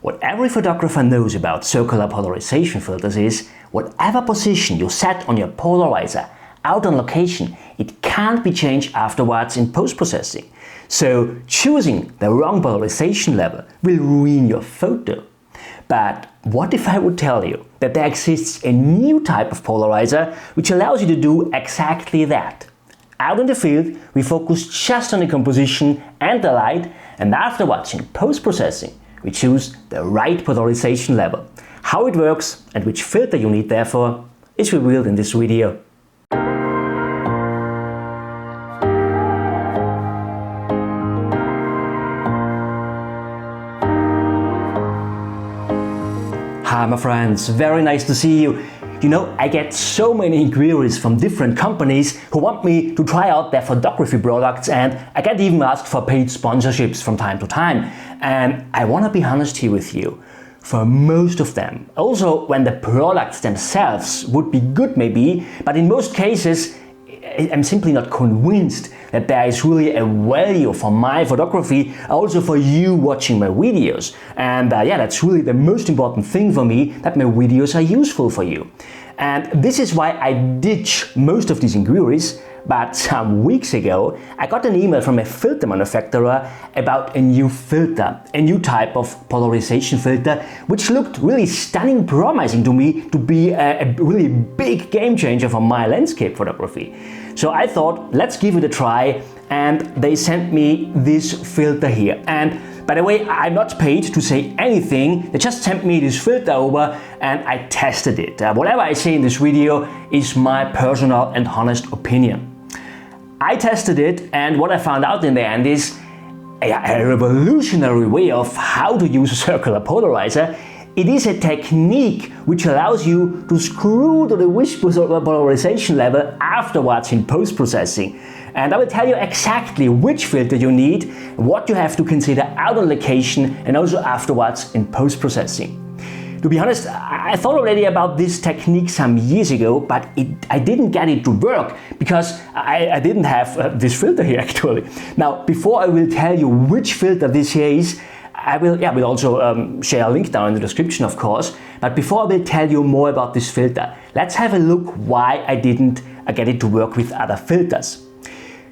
What every photographer knows about circular polarization filters is whatever position you set on your polarizer out on location, it can't be changed afterwards in post-processing. So choosing the wrong polarization level will ruin your photo. But what if I would tell you that there exists a new type of polarizer which allows you to do exactly that? Out in the field, we focus just on the composition and the light, and afterwards in post-processing, we choose the right polarization level. How it works and which filter you need therefore is revealed in this video. Hi my friends, very nice to see you. You know, I get so many inquiries from different companies who want me to try out their photography products, and I get even asked for paid sponsorships from time to time. And I want to be honest here with you. For most of them, also when the products themselves would be good maybe, but in most cases I'm simply not convinced that there is really a value for my photography, also for you watching my videos. And yeah, that's really the most important thing for me, that my videos are useful for you. And this is why I ditch most of these inquiries. But some weeks ago, I got an email from a filter manufacturer about a new filter, a new type of polarization filter, which looked really stunning, promising to me to be a really big game changer for my landscape photography. So I thought, let's give it a try, and they sent me this filter here. And by the way, I'm not paid to say anything, they just sent me this filter over and I tested it. Whatever I say in this video is my personal and honest opinion. I tested it, and what I found out in the end is a revolutionary way of how to use a circular polarizer. It is a technique which allows you to screw to the wish polarization level afterwards in post-processing. And I will tell you exactly which filter you need, what you have to consider out on location, and also afterwards in post-processing. To be honest, I thought already about this technique some years ago, but I didn't get it to work because I didn't have this filter here actually. Now, before I will tell you which filter this here is, I will also share a link down in the description, of course. But before I will tell you more about this filter, let's have a look why I didn't get it to work with other filters.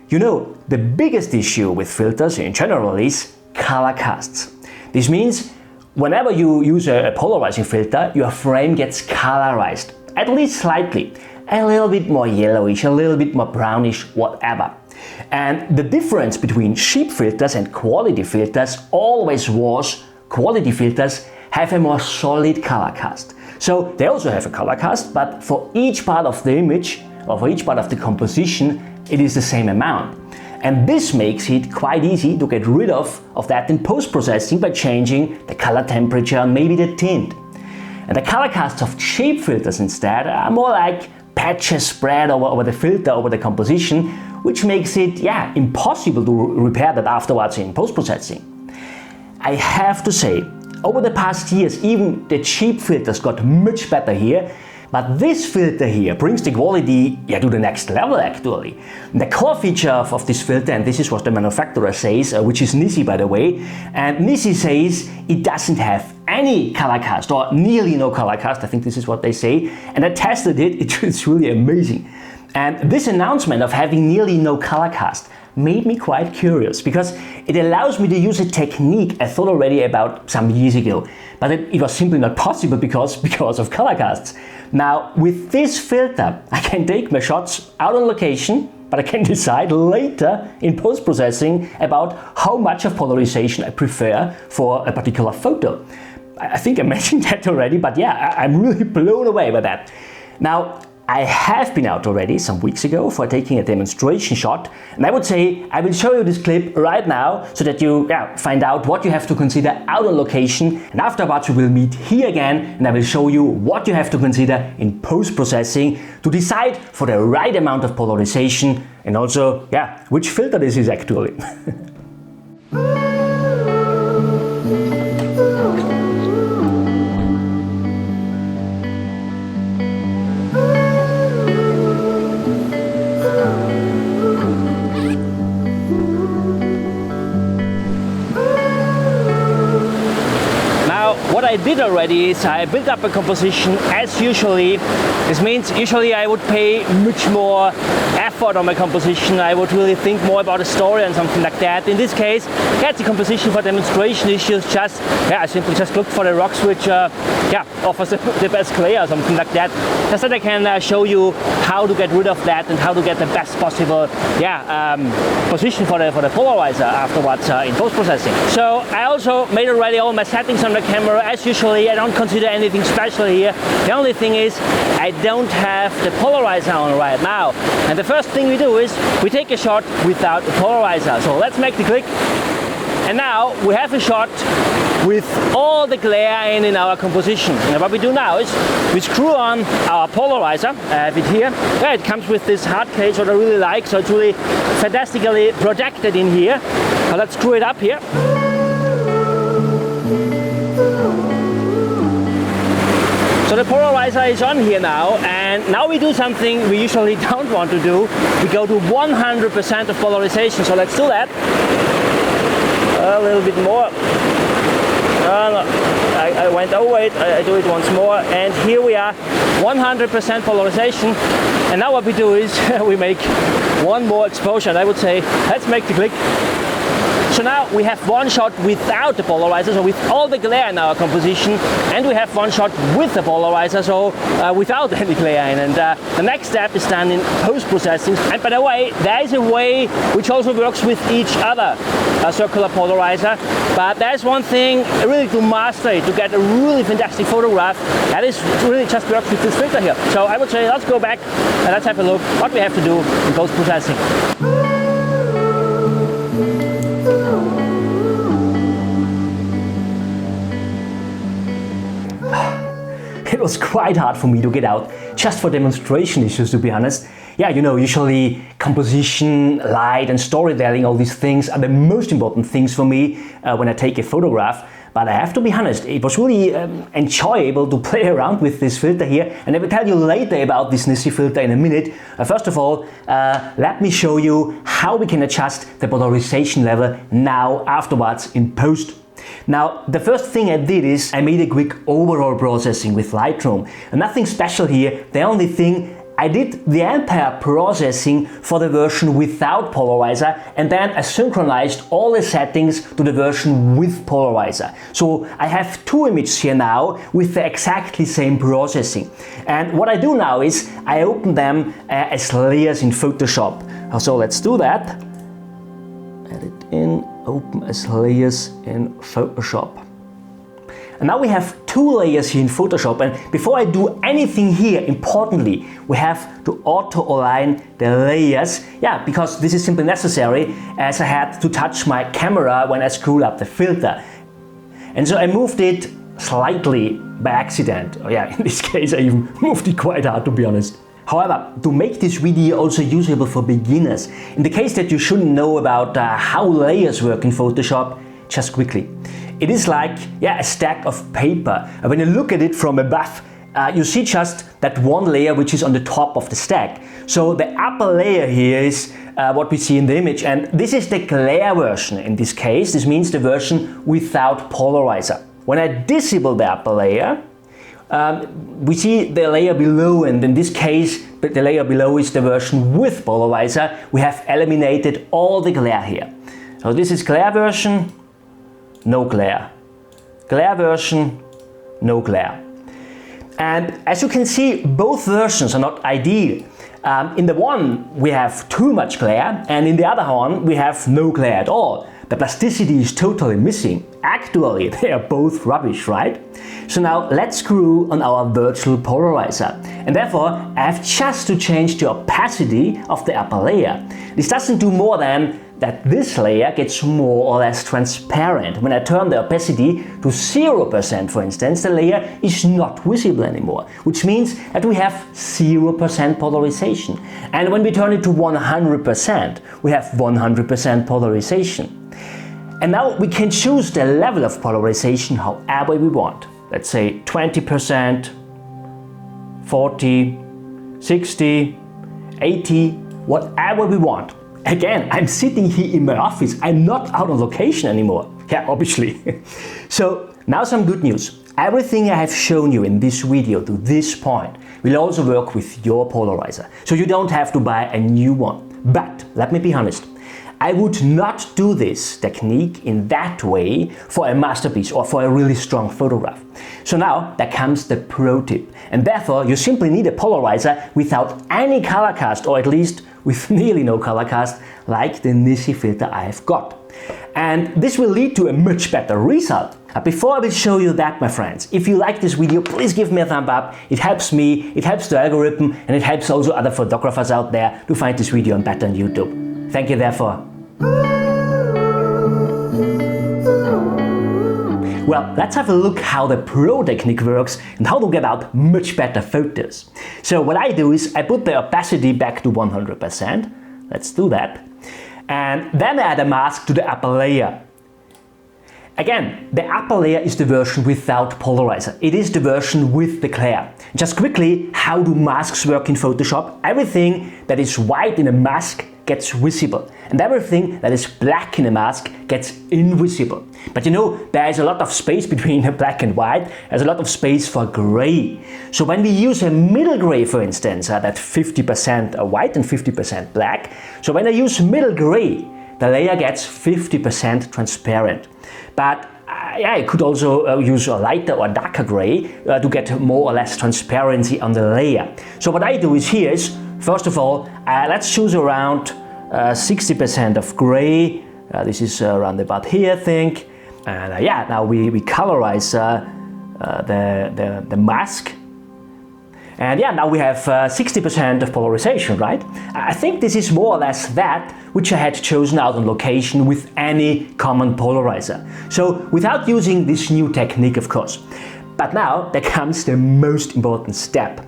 You know, the biggest issue with filters in general is color casts. This means whenever you use a polarizing filter, your frame gets colorized, at least slightly. A little bit more yellowish, a little bit more brownish, whatever. And the difference between cheap filters and quality filters always was quality filters have a more solid color cast. So they also have a color cast, but for each part of the image or for each part of the composition, it is the same amount. And this makes it quite easy to get rid of that in post-processing by changing the color temperature and maybe the tint. And the color casts of cheap filters instead are more like patches spread over the filter, over the composition, which makes it impossible to repair that afterwards in post-processing. I have to say, over the past years, even the cheap filters got much better here. But this filter here brings the quality to the next level actually. The core feature of this filter, and this is what the manufacturer says, which is NiSi by the way, and NiSi says it doesn't have any color cast or nearly no color cast, I think this is what they say, and I tested it, it's really amazing. And this announcement of having nearly no color cast made me quite curious because it allows me to use a technique I thought already about some years ago, but it was simply not possible because of color casts. Now with this filter I can take my shots out on location, but I can decide later in post-processing about how much of polarization I prefer for a particular photo. I think I mentioned that already, but yeah, I'm really blown away by that. Now, I have been out already some weeks ago for taking a demonstration shot, and I would say I will show you this clip right now so that you find out what you have to consider out on location, and afterwards we will meet here again and I will show you what you have to consider in post-processing to decide for the right amount of polarization and also which filter this is actually. what I did already is I built up a composition as usually. This means usually I would pay much more effort on my composition. I would really think more about a story and something like that. In this case, get the composition for demonstration issues. I simply just looked for the rocks which offers the best glare or something like that. Just that I can show you how to get rid of that and how to get the best possible position for the polarizer afterwards in post-processing. So I also made already all my settings on the camera as usually. I don't consider anything special here. The only thing is I don't have the polarizer on right now. And the first thing we do is we take a shot without the polarizer. So let's make the click. And now we have a shot with all the glare in our composition. And what we do now is we screw on our polarizer. I have it here. Yeah, it comes with this hard case, what I really like. So it's really fantastically protected in here. So let's screw it up here. So the polarizer is on here now, and now we do something we usually don't want to do. We go to 100% of polarization. So let's do that. A little bit more. I went over it. I do it once more, and here we are, 100% polarization. And now what we do is we make one more exposure. And I would say, let's make the click. So now we have one shot without the polarizer, so with all the glare in our composition, and we have one shot with the polarizer, so without any glare in. And the next step is done in post-processing. And by the way, there is a way which also works with each other circular polarizer, but there's one thing really to master it, to get a really fantastic photograph, that is really just works with this filter here. So I would say let's go back and let's have a look what we have to do in post-processing. It was quite hard for me to get out, just for demonstration issues, to be honest. Yeah, you know, usually composition, light and storytelling, all these things are the most important things for me when I take a photograph. But I have to be honest, it was really enjoyable to play around with this filter here, and I will tell you later about this NiSi filter in a minute. First of all, let me show you how we can adjust the polarization level now afterwards in post. Now, the first thing I did is I made a quick overall processing with Lightroom. And nothing special here. The only thing, I did the entire processing for the version without polarizer, and then I synchronized all the settings to the version with polarizer. So I have two images here now with the exactly same processing. And what I do now is I open them as layers in Photoshop. So let's do that. Edit in, open as layers in Photoshop. And now we have two layers here in Photoshop, and before I do anything here, importantly, we have to auto-align the layers. Yeah, because this is simply necessary, as I had to touch my camera when I screwed up the filter. And so I moved it slightly by accident. Oh yeah, in this case I even moved it quite hard, to be honest. However, to make this video also usable for beginners, in the case that you shouldn't know about how layers work in Photoshop, just quickly. It is like a stack of paper. When you look at it from above, you see just that one layer which is on the top of the stack. So the upper layer here is what we see in the image, and this is the glare version. In this case, this means the version without polarizer. When I disable the upper layer, we see the layer below, and in this case the layer below is the version with polarizer. We have eliminated all the glare here. So this is glare version, no glare. Glare version, no glare. And as you can see, both versions are not ideal. In the one we have too much glare, and in the other one we have no glare at all. The plasticity is totally missing. Actually, they are both rubbish, right? So now let's screw on our virtual polarizer. And therefore, I have just to change the opacity of the upper layer. This doesn't do more than that this layer gets more or less transparent. When I turn the opacity to 0%, for instance, the layer is not visible anymore, which means that we have 0% polarization. And when we turn it to 100%, we have 100% polarization. And now we can choose the level of polarization however we want. Let's say 20%, 40, 60, 80, whatever we want. Again, I'm sitting here in my office. I'm not out on location anymore. Yeah, obviously. So Now some good news. Everything I have shown you in this video to this point will also work with your polarizer, so you don't have to buy a new one. But let me be honest, I would not do this technique in that way for a masterpiece or for a really strong photograph. So now there comes the pro tip, and therefore you simply need a polarizer without any color cast, or at least with nearly no color cast, like the NiSi filter I've got. And this will lead to a much better result. Before I will show you that, my friends, if you like this video, please give me a thumb up. It helps me, it helps the algorithm, and it helps also other photographers out there to find this video on better on YouTube. Thank you therefore. Well, let's have a look how the pro technique works and how to get out much better photos. So what I do is I put the opacity back to 100%. Let's do that. And then I add a mask to the upper layer. Again, the upper layer is the version without polarizer. It is the version with the glare. Just quickly, how do masks work in Photoshop? Everything that is white in a mask gets visible, and everything that is black in a mask gets invisible. But you know, there is a lot of space between black and white. There's a lot of space for gray. So when we use a middle gray, for instance, that 50% white and 50% black, so when I use middle gray, the layer gets 50% transparent. But yeah, I could also use a lighter or darker gray to get more or less transparency on the layer. So what I do is here is, first of all, let's choose around 60% of gray. This is around about here, I think. And yeah, now we colorize the mask. And yeah, now we have 60% of polarization, right? I think this is more or less that which I had chosen out on location with any common polarizer. So without using this new technique, of course. But now there comes the most important step.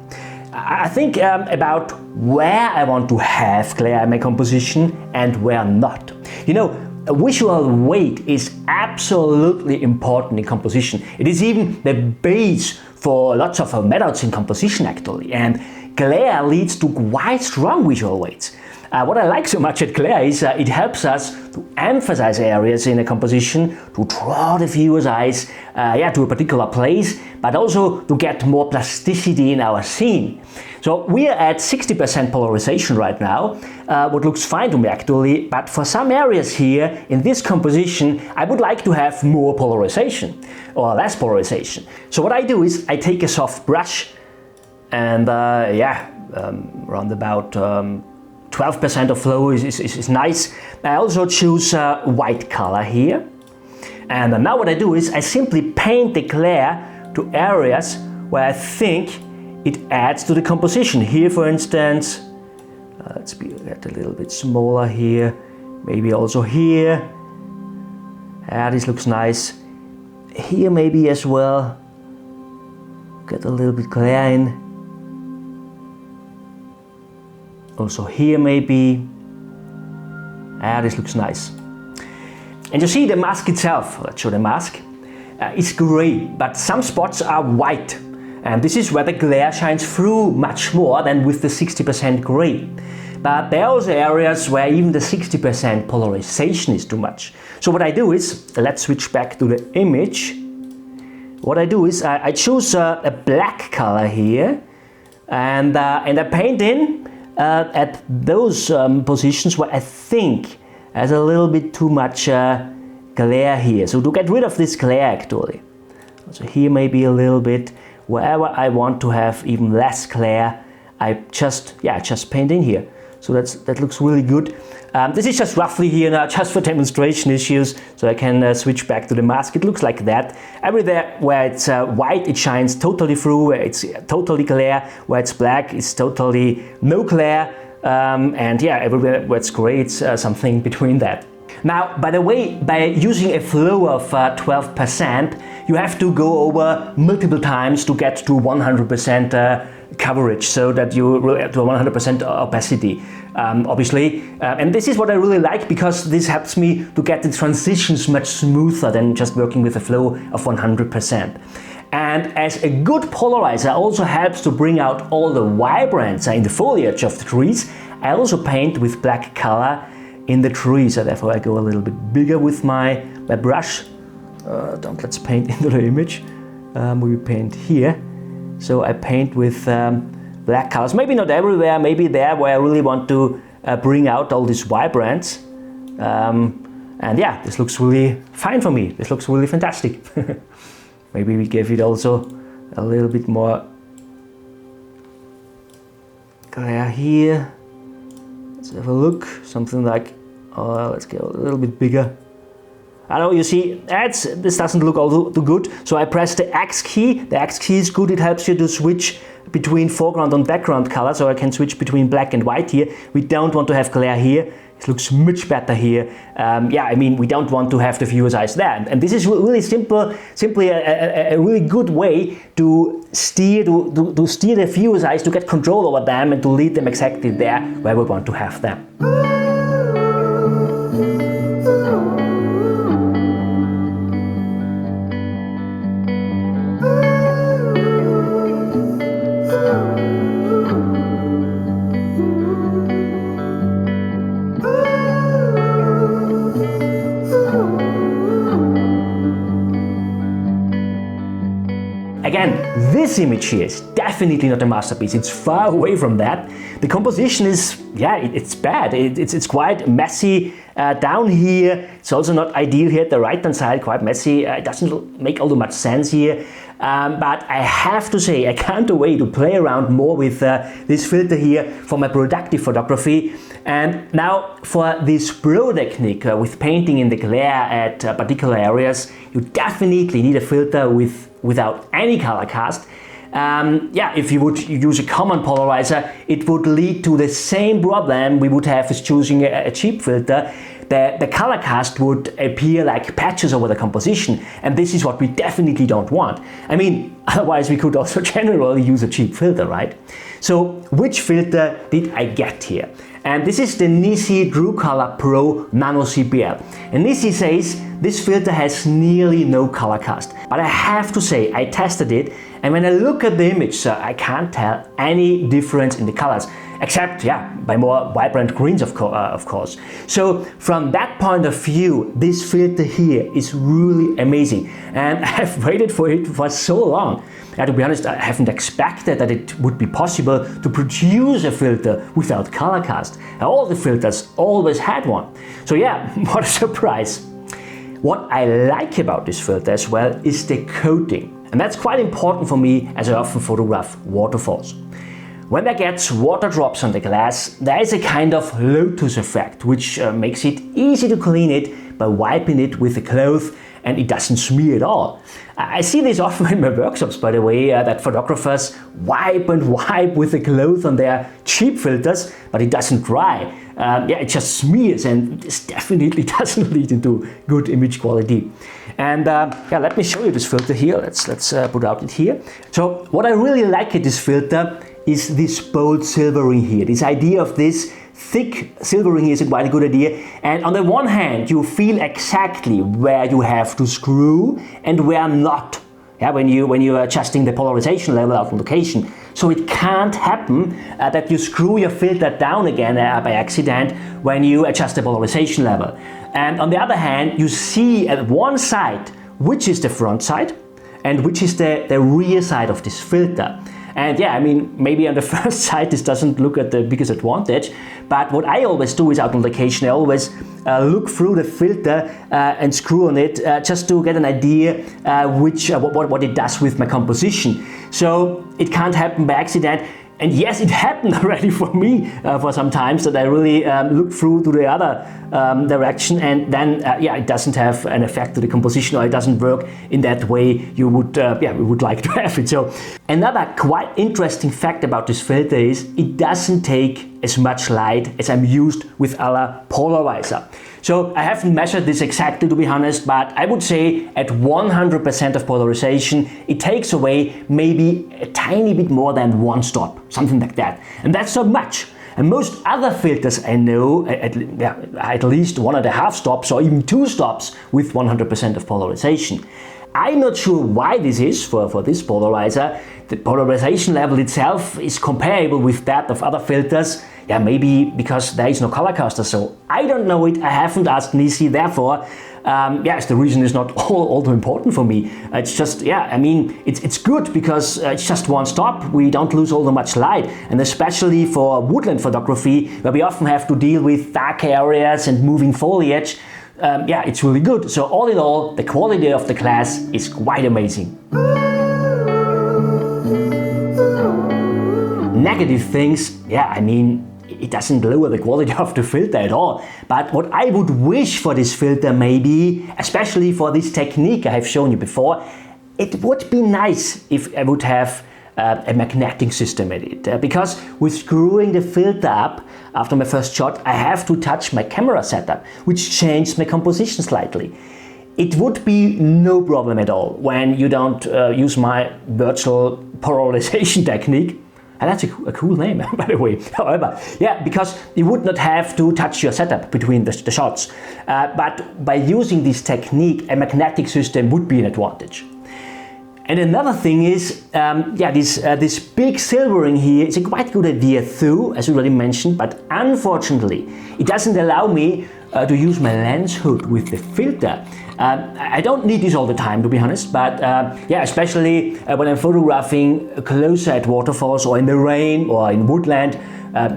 I think about where I want to have glare in my composition and where not. You know, visual weight is absolutely important in composition. It is even the base for lots of methods in composition actually, and glare leads to quite strong visual weights. What I like so much at glare is it helps us to emphasize areas in a composition, to draw the viewer's eyes to a particular place, but also to get more plasticity in our scene. So we are at 60% polarization right now, what looks fine to me actually, but for some areas here in this composition I would like to have more polarization or less polarization. So what I do is I take a soft brush and around about 12% of flow is nice. I also choose white color here. And now what I do is I simply paint the glare to areas where I think it adds to the composition. Here, for instance, let's get a little bit smaller here. Maybe also here. This looks nice. Here maybe as well. Get a little bit glare in. Also here maybe. This looks nice. And you see the mask itself, let's show the mask, it's gray, but some spots are white. And this is where the glare shines through much more than with the 60% gray. But there are also areas where even the 60% polarization is too much. So what I do is, let's switch back to the image. What I do is I choose a black color here, and I paint in at those positions where I think there's a little bit too much glare here. So to get rid of this glare actually. So here maybe a little bit. Wherever I want to have even less glare, I just paint in here. So that looks really good. This is just roughly here now, just for demonstration issues, so I can switch back to the mask. It looks like that. Everywhere where it's white, it shines totally through. Where it's totally glare, where it's black, it's totally no glare. And yeah, everywhere where it's gray, it's something between that. Now, by the way, by using a flow of 12%, you have to go over multiple times to get to 100% coverage, so that you really have to 100% opacity, obviously. And this is what I really like, because this helps me to get the transitions much smoother than just working with a flow of 100%. And as a good polarizer also helps to bring out all the vibrance in the foliage of the trees, I also paint with black color in the trees, so therefore I go a little bit bigger with my brush. let's paint into the image. We paint here. So I paint with black colors, maybe not everywhere, maybe there where I really want to bring out all these vibrance. And yeah, this looks really fine for me. This looks really fantastic. Maybe we give it also a little bit more glare here. Let's have a look, something like, let's get a little bit bigger. I know, you see, this doesn't look all too good, so I press the X key. The X key is good, it helps you to switch between foreground and background color, so I can switch between black and white here. We don't want to have glare here. It looks much better here. Yeah, I mean, we don't want to have the viewer's eyes there. And this is really simply a really good way to steer the viewer's eyes, to get control over them and to lead them exactly there where we want to have them. Again, this image here is definitely not a masterpiece. It's far away from that. The composition is, yeah, it's bad. It's quite messy down here. It's also not ideal here at the right hand side, quite messy. It doesn't make all too much sense here. But I have to say, I can't wait to play around more with this filter here for my productive photography. And now for this pro technique with painting in the glare at particular areas, you definitely need a filter without any color cast. Yeah, if you would use a common polarizer, it would lead to the same problem we would have with choosing a cheap filter. The color cast would appear like patches over the composition, and this is what we definitely don't want. I mean, otherwise we could also generally use a cheap filter, right? So which filter did I get here? And this is the NiSi True Color Pro Nano CPL. And NiSi says this filter has nearly no color cast. But I have to say, I tested it, and when I look at the image, I can't tell any difference in the colors. Except, yeah, by more vibrant greens, of course. So from that point of view, this filter here is really amazing. And I've waited for it for so long. To be honest, I haven't expected that it would be possible to produce a filter without color cast. All the filters always had one. So yeah, what a surprise. What I like about this filter as well is the coating. And that's quite important for me, as I often photograph waterfalls. When there gets water drops on the glass, there is a kind of lotus effect, which makes it easy to clean it by wiping it with a cloth, and it doesn't smear at all. I see this often in my workshops, by the way, that photographers wipe and wipe with a cloth on their cheap filters, but it doesn't dry. Yeah, it just smears, and this definitely doesn't lead into good image quality. And yeah, let me show you this filter here. Let's put out it here. So what I really like at this filter is this bold silvering here. This idea of this thick silvering is quite a good idea. And on the one hand, you feel exactly where you have to screw and where not. Yeah, when you're adjusting the polarization level out on location. So it can't happen that you screw your filter down again by accident when you adjust the polarization level. And on the other hand, you see at one side which is the front side and which is the rear side of this filter. And yeah, I mean, maybe on the first side this doesn't look at the biggest advantage, but what I always do is out on location, I always look through the filter and screw on it just to get an idea what it does with my composition. So it can't happen by accident. And yes, it happened already for me for some times that I really looked through to the other direction, and then yeah, it doesn't have an effect to the composition, or it doesn't work in that way you would we would like to have it. So another quite interesting fact about this filter is it doesn't take as much light as I'm used with other polarizer. So I haven't measured this exactly, to be honest, but I would say at 100% of polarization, it takes away maybe a tiny bit more than one stop, something like that. And that's not much. And most other filters I know, at least 1.5 stops or even 2 stops with 100% of polarization. I'm not sure why this is for this polarizer. The polarization level itself is comparable with that of other filters. Yeah, maybe because there is no color caster, so I don't know it. I haven't asked NiSi, therefore yes, the reason is not all too important for me. It's just, yeah, I mean, it's good because it's just one stop. We don't lose all that much light, and especially for woodland photography, where we often have to deal with dark areas and moving foliage. Yeah, it's really good. So all in all, the quality of the class is quite amazing. Negative things, yeah, I mean, it doesn't lower the quality of the filter at all. But what I would wish for this filter maybe, especially for this technique I have shown you before, it would be nice if I would have a magnetic system in it. Because with screwing the filter up after my first shot, I have to touch my camera setup, which changed my composition slightly. It would be no problem at all when you don't use my virtual polarization technique. And that's a cool name, by the way. However, yeah, because you would not have to touch your setup between the shots. But by using this technique, a magnetic system would be an advantage. And another thing is, yeah, this big silvering here is a quite good idea too, as already mentioned, but unfortunately, it doesn't allow me to use my lens hood with the filter. I don't need this all the time, to be honest, but yeah, especially when I'm photographing closer at waterfalls or in the rain or in woodland,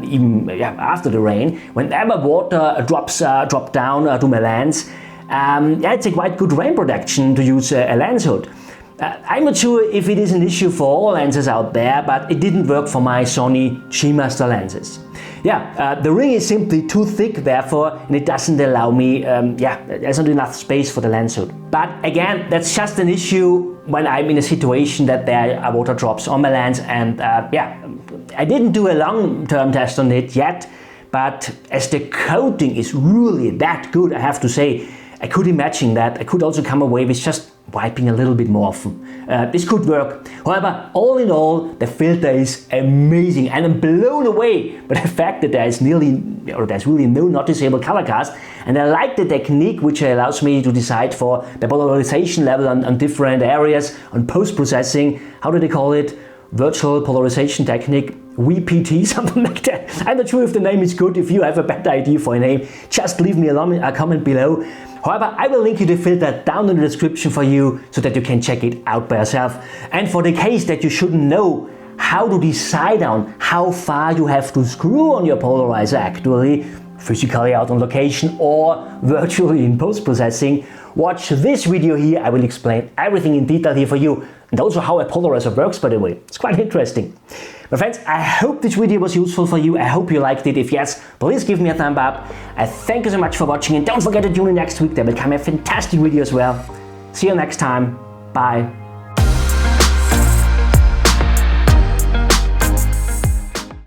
even yeah, after the rain, whenever water drops down to my lens, yeah, it's a quite good rain protection to use a lens hood. I'm not sure if it is an issue for all lenses out there, but it didn't work for my Sony G-Master lenses. Yeah, the ring is simply too thick, therefore, and it doesn't allow me, yeah, there's not enough space for the lens hood. But again, that's just an issue when I'm in a situation that there are water drops on my lens, and yeah, I didn't do a long-term test on it yet, but as the coating is really that good, I have to say, I could imagine that I could also come away with just wiping a little bit more often. This could work. However, all in all, the filter is amazing, and I'm blown away by the fact that there's really no noticeable color cast, and I like the technique which allows me to decide for the polarization level on different areas, on post-processing. How do they call it? Virtual polarization technique, VPT, something like that. I'm not sure if the name is good. If you have a better idea for a name, just leave me a comment below. However, I will link you the filter down in the description for you so that you can check it out by yourself. And for the case that you shouldn't know how to decide on how far you have to screw on your polarizer actually, physically out on location or virtually in post-processing, watch this video here. I will explain everything in detail here for you, and also how a polarizer works, by the way. It's quite interesting. My friends, I hope this video was useful for you. I hope you liked it. If yes, please give me a thumb up. I thank you so much for watching, and don't forget to tune in next week. There will come a fantastic video as well. See you next time. Bye.